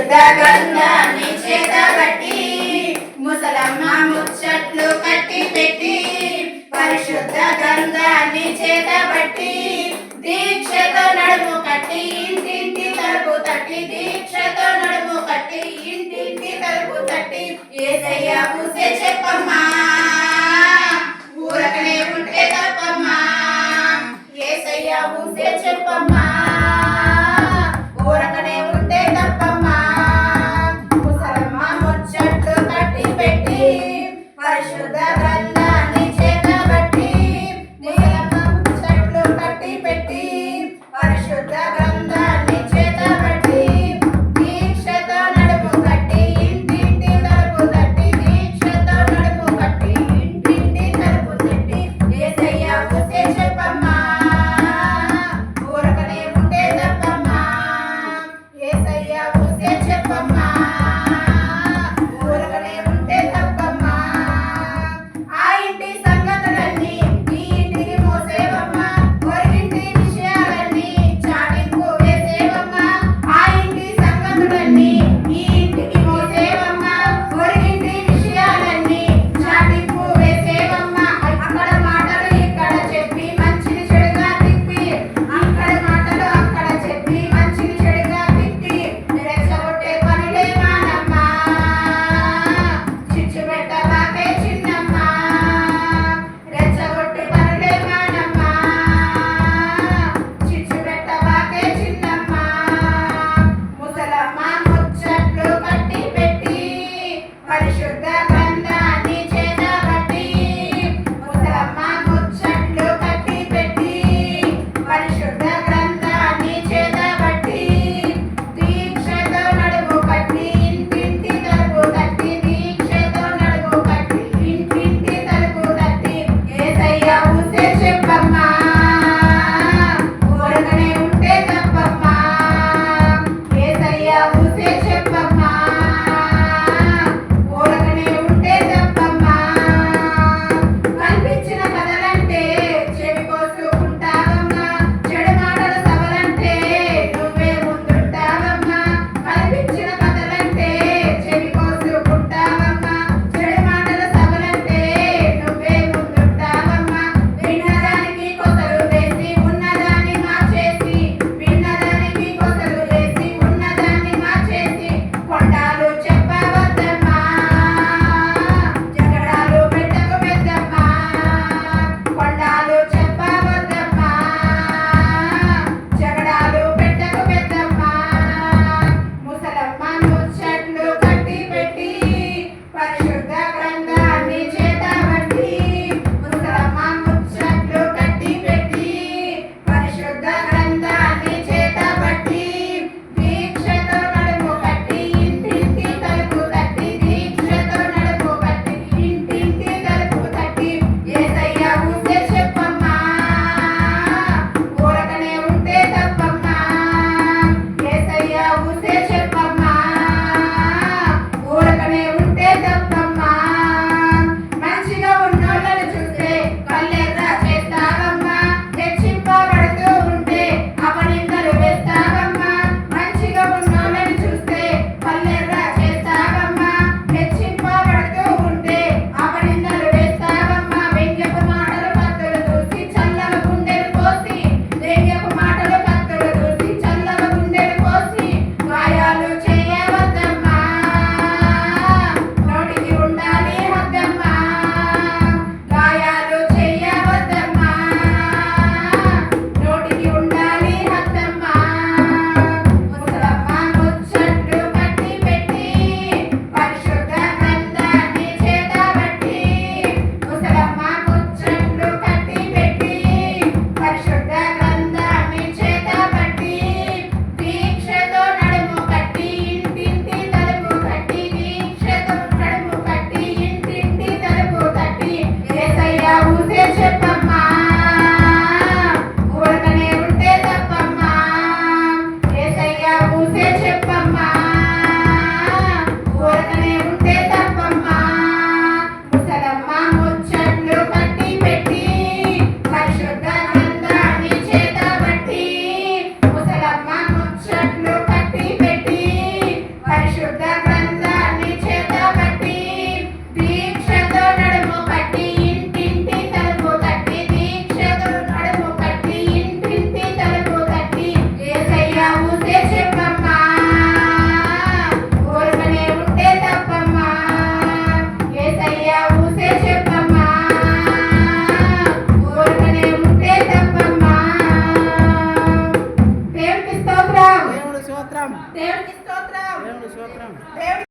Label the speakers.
Speaker 1: పరిశుద్ధ గంధాన్ని చేతబట్టి ముసలమ్మ ముచ్చట్లు కట్టి పెట్టి పరిశుద్ధ గంధాన్ని చేతబట్టి దీక్షతో నడుము కట్టి ఇంటింటి తలుపు తట్టి దీక్షతో నడుము కట్టి ఇంటింటి తలుపు తట్టి యేసయ్య ఊసే చెప్పమ్మా ఊరకనే ఉంటే తప్పమ్మా యేసయ్య ఊసే చెప్పమ్మా ఊరకనే ఉంటే తప్పమ్మా ముసలమ్మ ముచ్చట్లు కట్టి పెట్టి పరిశుద్ధ గంధాన్ని చేతబట్టి ముసలమ్మ ముచ్చట్లు కట్టి పెట్టి పరిశుద్ధ గంధాన్ని చేతబట్టి దీక్షతో నడుము కట్టి ఇంటింటి తలుపు తట్టి దీక్షతో నడుము కట్టి ఇంటింటి తలుపు తట్టి యేసయ్య ఊసే చెప్పమ్మా ఊరకనే ఉంటే తప్పమ్మా యేసయ్య ఊసే చెప్పమ్మా